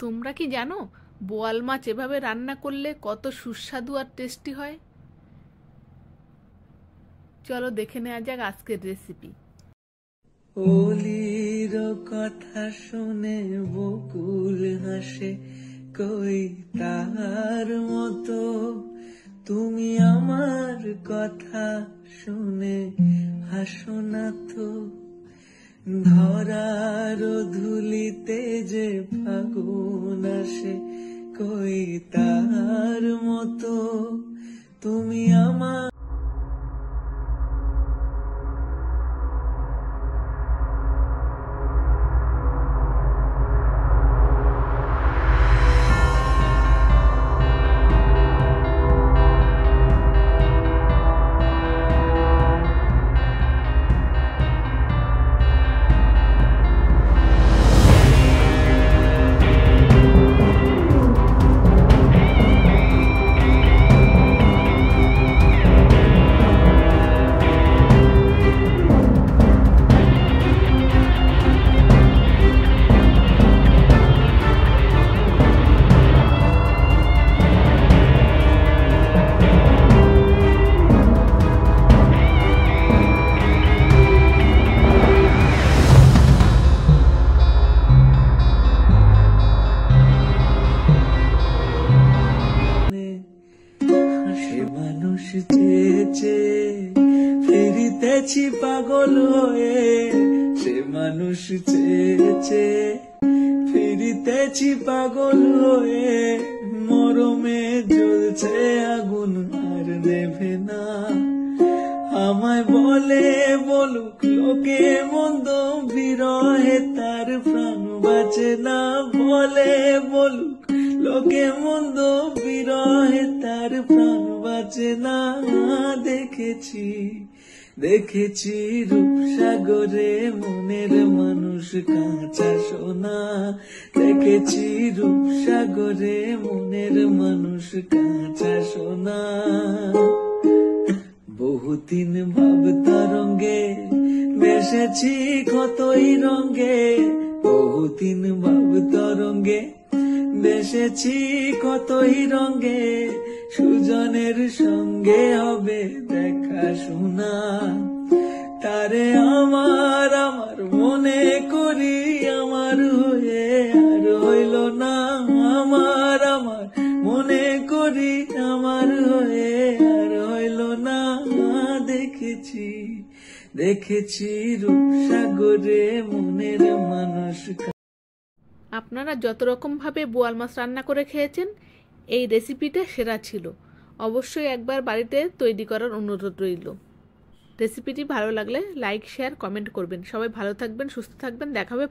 তোমরা কি জানো বোয়াল মাছ এভাবে রান্না করলে কত সুস্বাদু আর টেস্টি হয়? চলো দেখে নেওয়া যাক আজকের রেসিপি। ওলির কথা শুনে বকুল হাসে, কই তার মতো তুমি আমার কথা শুনে হাসো না তো। ধরার ধুলিতে যে ফাগুন আসে, কই তার মতো তুমি আমার। মানুষ চেয়েছে ফিরিতেছি পাগল হয়ে, সে মানুষ চেয়েছে ফিরিতেছি পাগল হয়ে। মরমে জ্বলছে আগুন আর নেভে না, আমায় বলে বলুক লোকে মন্দ, বিরহে তার প্রাণ বাঁচে না। বলে বলুক লোকে মন্দ, বিরহে তার প্রাণ বাঁচে না। দেখেছি দেখেছি রূপসাগরে মনের মানুষ কাঁচা সোনা, দেখেছি রূপসাগরে মনের মানুষ কাঁচা সোনা। বহুদিন ভাব তরঙ্গে ভেসেছি কতই রঙ্গে, বহুদিন ভাব তরঙ্গে ভেসেছি কতই রঙ্গে। সুজনের সঙ্গে হবে দেখা শোনা, তারে আমার আমার মনে করি আমার হয়ে আর হইল না। আমার আমার মনে করি আমার হয়ে আর হইল না। দেখেছি দেখেছি রূপসাগরে মনের মানুষ। আপনারা যত রকমভাবে বোয়াল মাছ রান্না করে খেয়েছেন, এই রেসিপিটা সেরা ছিল। অবশ্যই একবার বাড়িতে তৈরি করার অনুরোধ রইল। রেসিপিটি ভালো লাগলে লাইক, শেয়ার, কমেন্ট করবেন। সবাই ভালো থাকবেন, সুস্থ থাকবেন। দেখা হবে।